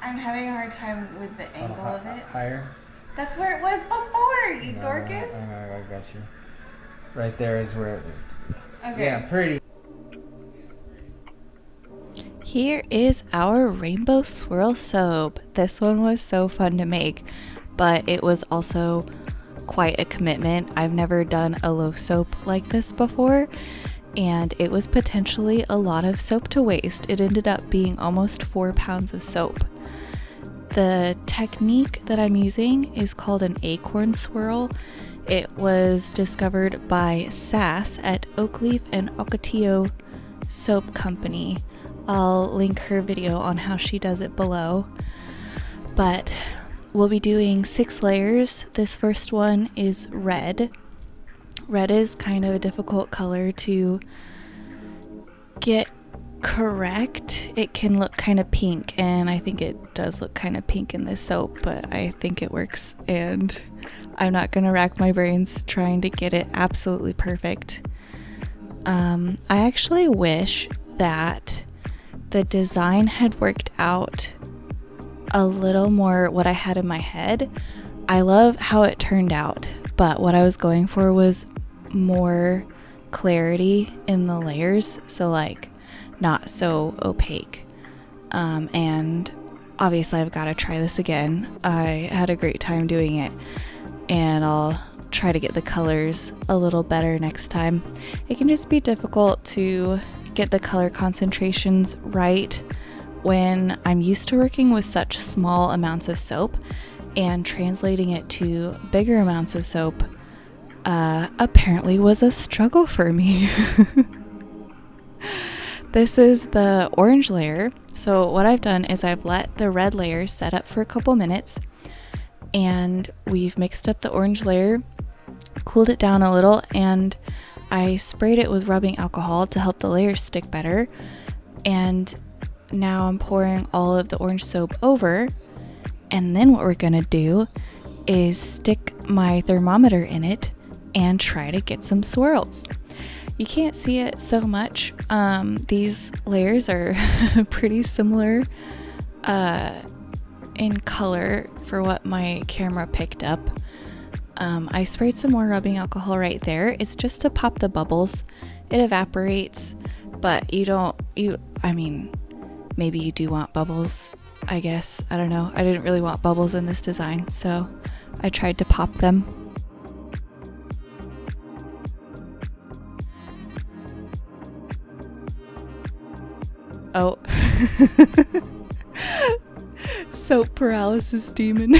I'm having a hard time with the angle of it. Higher? That's where it was before, you dorcas. I got you. Right there is where it needs to be. Okay. Yeah, pretty. Here is our rainbow swirl soap. This one was so fun to make, but it was also quite a commitment. I've never done a loaf soap like this before, and it was potentially a lot of soap to waste. It ended up being almost 4 pounds of soap. The technique that I'm using is called an acorn swirl. It was discovered by Sass at Oakleaf and Ocotillo Soap Company. I'll link her video on how she does it below. But we'll be doing 6 layers. This first one is red. Red is kind of a difficult color to get correct. It can look kind of pink, and I think it does look kind of pink in this soap, but I think it works, and I'm not gonna rack my brains trying to get it absolutely perfect. I actually wish that the design had worked out a little more what I had in my head. I love how it turned out, but what I was going for was more clarity in the layers, so like not so opaque. And obviously I've got to try this again. I had a great time doing it, and I'll try to get the colors a little better next time. It can just be difficult to get the color concentrations right when I'm used to working with such small amounts of soap, and translating it to bigger amounts of soap apparently was a struggle for me. This is the orange layer. So what I've done is I've let the red layer set up for a couple minutes, and we've mixed up the orange layer, cooled it down a little, and I sprayed it with rubbing alcohol to help the layers stick better. And now I'm pouring all of the orange soap over, and then what we're gonna do is stick my thermometer in it and try to get some swirls. You can't see it so much. These layers are pretty similar in color for what my camera picked up. I sprayed some more rubbing alcohol right there. It's just to pop the bubbles. It evaporates, but I mean, maybe you do want bubbles, I guess. I don't know. I didn't really want bubbles in this design, so I tried to pop them. Oh. Soap paralysis demon.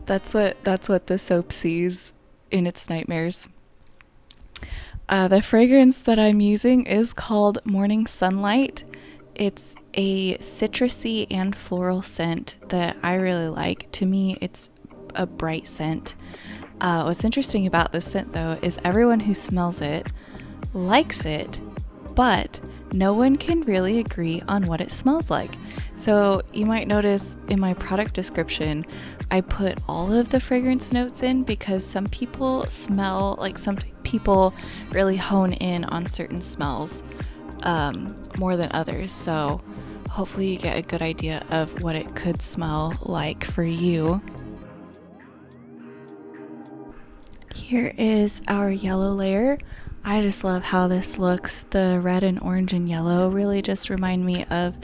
That's what the soap sees in its nightmares. The fragrance that I'm using is called Morning Sunlight. It's a citrusy and floral scent that I really like. To me, it's a bright scent. What's interesting about this scent, though, is everyone who smells it likes it, but no one can really agree on what it smells like. So you might notice in my product description, I put all of the fragrance notes in because some people really hone in on certain smells more than others. So hopefully you get a good idea of what it could smell like for you. Here is our yellow layer. I just love how this looks. The red and orange and yellow really just remind me of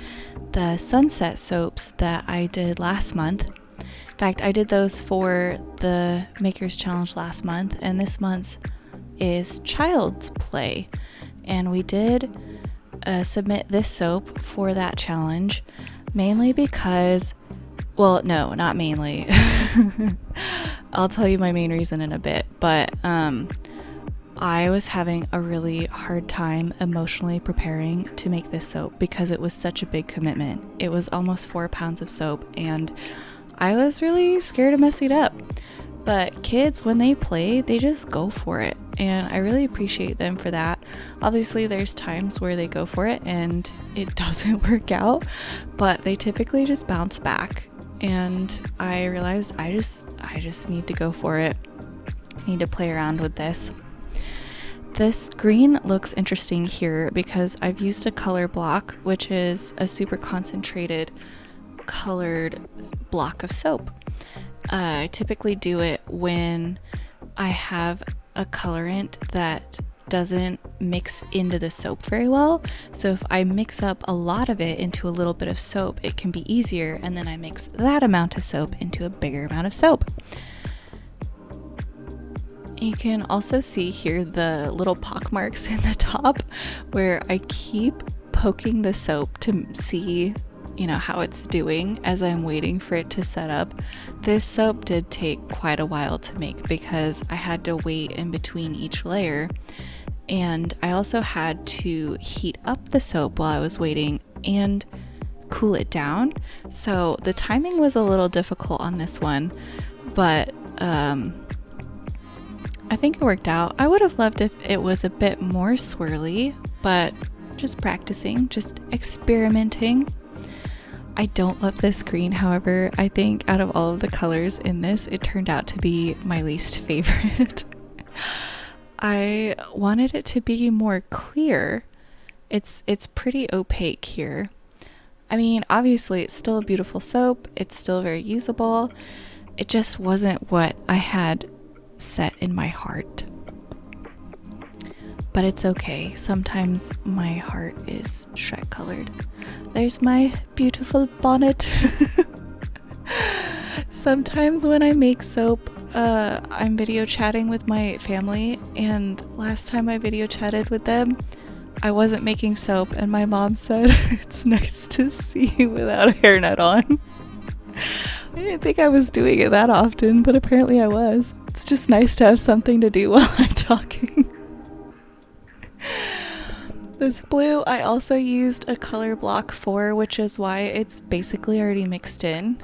the sunset soaps that I did last month. In fact, I did those for the Makers Challenge last month, and this month's is Child's Play. And we did submit this soap for that challenge, mainly because, well, no, not mainly. I'll tell you my main reason in a bit, but I was having a really hard time emotionally preparing to make this soap because it was such a big commitment. It was almost 4 pounds of soap, and I was really scared of messing it up. But kids, when they play, they just go for it, and I really appreciate them for that. Obviously, there's times where they go for it and it doesn't work out, but they typically just bounce back. And I realized I just need to go for it. I need to play around with this. This green looks interesting here because I've used a color block, which is a super concentrated colored block of soap. I typically do it when I have a colorant that doesn't mix into the soap very well. So if I mix up a lot of it into a little bit of soap, it can be easier, and then I mix that amount of soap into a bigger amount of soap. You can also see here the little pock marks in the top where I keep poking the soap to see, how it's doing as I'm waiting for it to set up. This soap did take quite a while to make because I had to wait in between each layer, and I also had to heat up the soap while I was waiting and cool it down. So the timing was a little difficult on this one, but I think it worked out. I would have loved if it was a bit more swirly, but just practicing, just experimenting. I don't love this green, however. I think out of all of the colors in this, it turned out to be my least favorite. I wanted it to be more clear. It's pretty opaque here. I mean, obviously it's still a beautiful soap. It's still very usable. It just wasn't what I had set in my heart. But it's okay. Sometimes my heart is Shrek colored. There's my beautiful bonnet. Sometimes when I make soap, I'm video chatting with my family, and last time I video chatted with them, I wasn't making soap, and my mom said, "It's nice to see you without a hairnet on." I didn't think I was doing it that often, but apparently I was. It's just nice to have something to do while I'm talking. This blue I also used a color block for, which is why it's basically already mixed in.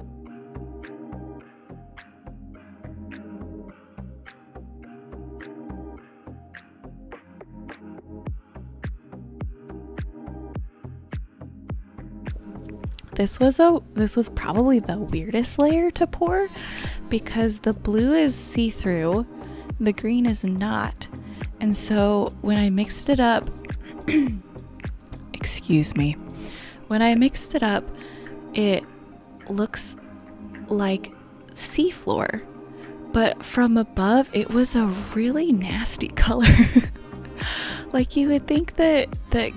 This was probably the weirdest layer to pour because the blue is see-through, the green is not. And so when I mixed it up, excuse me, when I mixed it up, it looks like seafloor, but from above it was a really nasty color. Like you would think that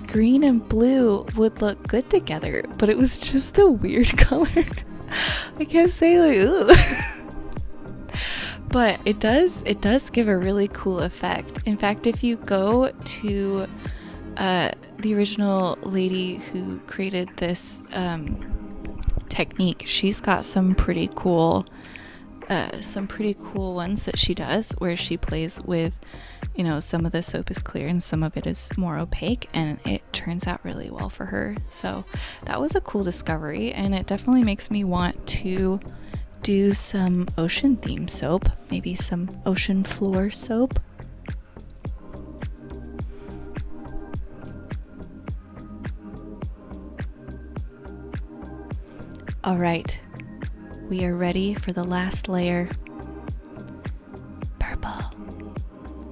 green and blue would look good together, but it was just a weird color. I can't say like, ugh. But it does give a really cool effect. In fact, if you go to the original lady who created this technique, she's got some pretty cool ones that she does where she plays with, some of the soap is clear and some of it is more opaque, and it turns out really well for her. So that was a cool discovery, and it definitely makes me want to do some ocean themed soap, maybe some ocean floor soap. All right, we are ready for the last layer. Purple.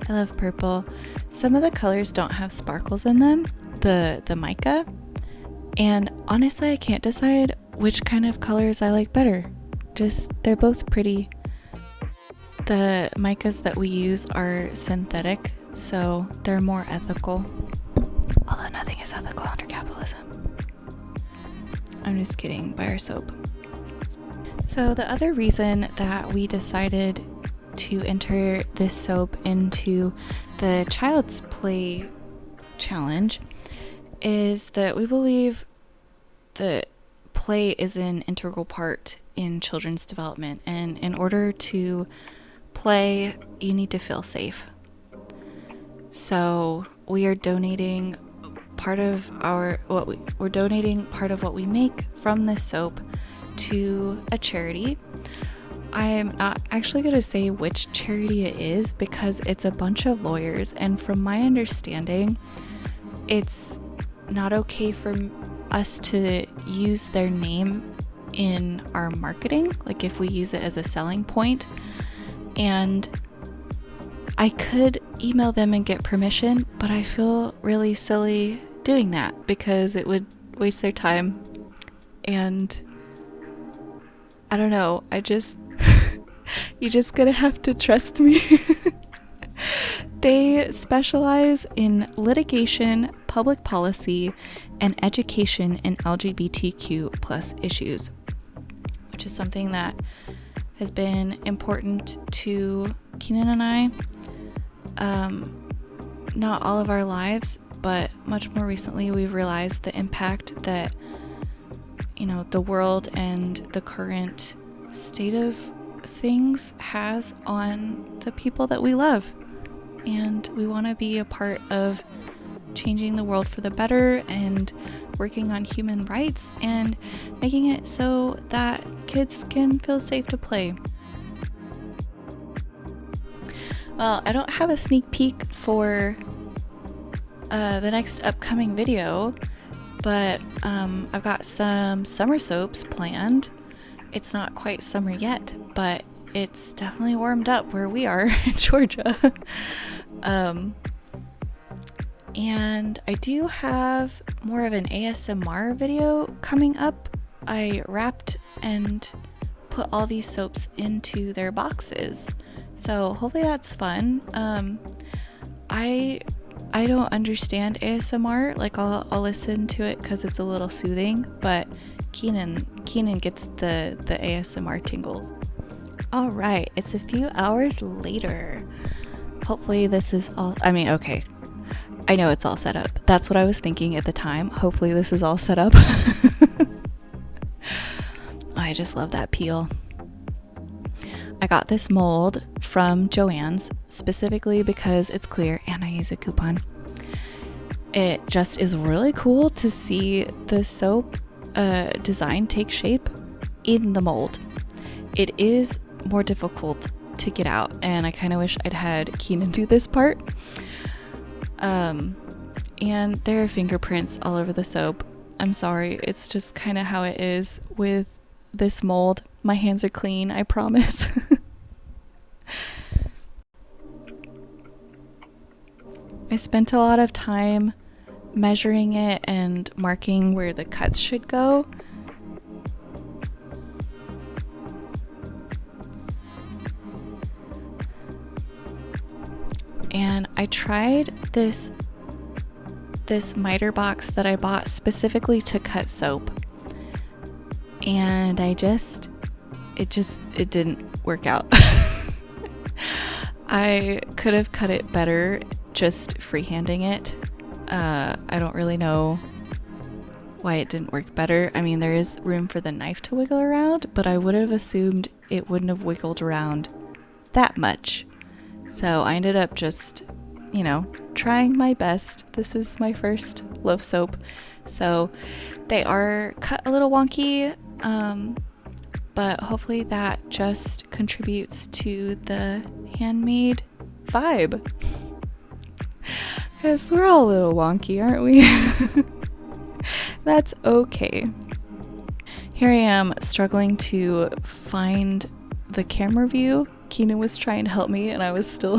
I love purple. Some of the colors don't have sparkles in them, the mica, and honestly I can't decide which kind of colors I like better. Just, they're both pretty. The micas that we use are synthetic, so they're more ethical. Although nothing is ethical under capitalism. I'm just kidding, buy our soap. So the other reason that we decided to enter this soap into the Child's Play challenge is that we believe that play is an integral part in children's development, and in order to play, you need to feel safe. So we are donating part of what we make from this soap to a charity. I'm not actually going to say which charity it is because it's a bunch of lawyers, and from my understanding, it's not okay for us to use their name in our marketing, like if we use it as a selling point. And I could email them and get permission, but I feel really silly doing that because it would waste their time. And I don't know, you're just gonna have to trust me. They specialize in litigation, public policy, and education in LGBTQ plus issues, which is something that has been important to Keenan and I. Not all of our lives, but much more recently we've realized the impact that, the world and the current state of things has on the people that we love. And we want to be a part of changing the world for the better and working on human rights and making it so that kids can feel safe to play. Well, I don't have a sneak peek for the next upcoming video, but I've got some summer soaps planned. It's not quite summer yet, but it's definitely warmed up where we are in Georgia. And I do have more of an ASMR video coming up. I wrapped and put all these soaps into their boxes, so hopefully that's fun. I don't understand ASMR. Like I'll listen to it because it's a little soothing, but Keenan gets the ASMR tingles. All right, it's a few hours later. Hopefully this is all, okay, I know it's all set up. That's what I was thinking at the time. Hopefully this is all set up. I just love that peel. I got this mold from Joann's specifically because it's clear and I use a coupon. It just is really cool to see the soap design take shape in the mold. It is more difficult to get out, and I kind of wish I'd had Keenan do this part. And there are fingerprints all over the soap. I'm sorry, it's just kind of how it is with this mold. My hands are clean, I promise. I spent a lot of time measuring it and marking where the cuts should go. And I tried this miter box that I bought specifically to cut soap, and it didn't work out. I could have cut it better just freehanding it. I don't really know why it didn't work better. I mean, there is room for the knife to wiggle around, but I would have assumed it wouldn't have wiggled around that much. So I ended up just, trying my best. This is my first loaf soap, so they are cut a little wonky, but hopefully that just contributes to the handmade vibe. Because we're all a little wonky, aren't we? That's okay. Here I am struggling to find the camera view. Keenan was trying to help me, and I was still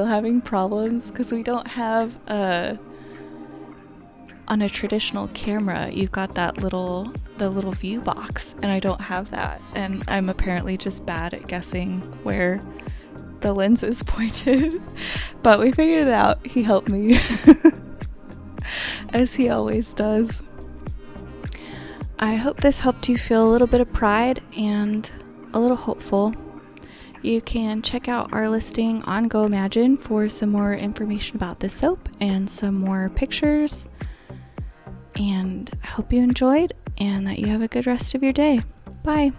having problems because we don't have on a traditional camera, you've got the little view box, and I don't have that, and I'm apparently just bad at guessing where the lens is pointed. But we figured it out. He helped me as he always does. I hope this helped you feel a little bit of pride and a little hopeful. You can check out our listing on Go Imagine for some more information about this soap and some more pictures. And I hope you enjoyed and that you have a good rest of your day. Bye.